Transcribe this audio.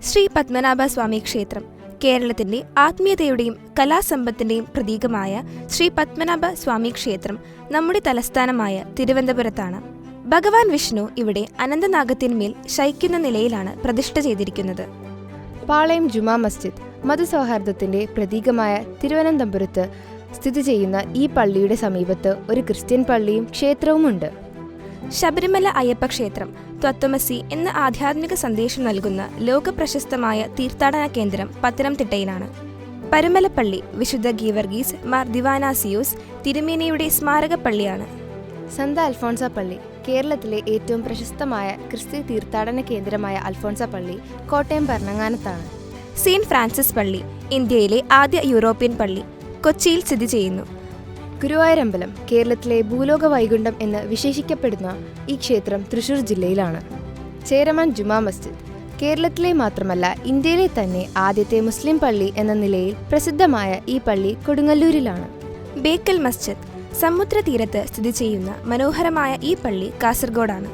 ശ്രീ പത്മനാഭ സ്വാമി ക്ഷേത്രം കേരളത്തിന്റെ ആത്മീയതയുടെയും കലാസമ്പത്തിന്റെയും പ്രതീകമായ ശ്രീ പത്മനാഭ സ്വാമി ക്ഷേത്രം നമ്മുടെ തലസ്ഥാനമായ തിരുവനന്തപുരത്താണ്. ഭഗവാൻ വിഷ്ണു ഇവിടെ അനന്തനാഗത്തിന്മേൽ ശയിക്കുന്ന നിലയിലാണ് പ്രതിഷ്ഠ ചെയ്തിരിക്കുന്നത്. പാളയം ജുമാ മസ്ജിദ് മതസൗഹാർദ്ദത്തിന്റെ പ്രതീകമായ തിരുവനന്തപുരത്ത് സ്ഥിതി ചെയ്യുന്ന ഈ പള്ളിയുടെ സമീപത്ത് ഒരു ക്രിസ്ത്യൻ പള്ളിയും ക്ഷേത്രവുമുണ്ട്. ശബരിമല അയ്യപ്പ ക്ഷേത്രം തത്വമസി എന്ന ആധ്യാത്മിക സന്ദേശം നൽകുന്ന ലോക പ്രശസ്തമായ തീർത്ഥാടന കേന്ദ്രം പത്തനംതിട്ടയിലാണ്. പരുമലപ്പള്ളി വിശുദ്ധ ഗീവർഗീസ് മാർ ദിവാനാസിയോസ് തിരുമേനിയുടെ സ്മാരക പള്ളിയാണ്. സന്ത അൽഫോൺസ പള്ളി കേരളത്തിലെ ഏറ്റവും പ്രശസ്തമായ ക്രിസ്ത്യ തീർത്ഥാടന കേന്ദ്രമായ അൽഫോൺസ പള്ളി കോട്ടയം ഭരണങ്ങാനത്താണ്. സെയിന്റ് ഫ്രാൻസിസ് പള്ളി ഇന്ത്യയിലെ ആദ്യ യൂറോപ്യൻ പള്ളി കൊച്ചിയിൽ സ്ഥിതി ചെയ്യുന്നു. ഗുരുവായൂരമ്പലം കേരളത്തിലെ ഭൂലോക വൈകുണ്ഠം എന്ന് വിശേഷിക്കപ്പെടുന്ന ഈ ക്ഷേത്രം തൃശൂർ ജില്ലയിലാണ്. ചേരമാൻ ജുമാ മസ്ജിദ് കേരളത്തിലെ മാത്രമല്ല ഇന്ത്യയിലെ തന്നെ ആദ്യത്തെ മുസ്ലിം പള്ളി എന്ന നിലയിൽ പ്രസിദ്ധമായ ഈ പള്ളി കൊടുങ്ങല്ലൂരിലാണ്. ബേക്കൽ മസ്ജിദ് സമുദ്രതീരത്ത് സ്ഥിതി ചെയ്യുന്ന മനോഹരമായ ഈ പള്ളി കാസർഗോഡാണ്.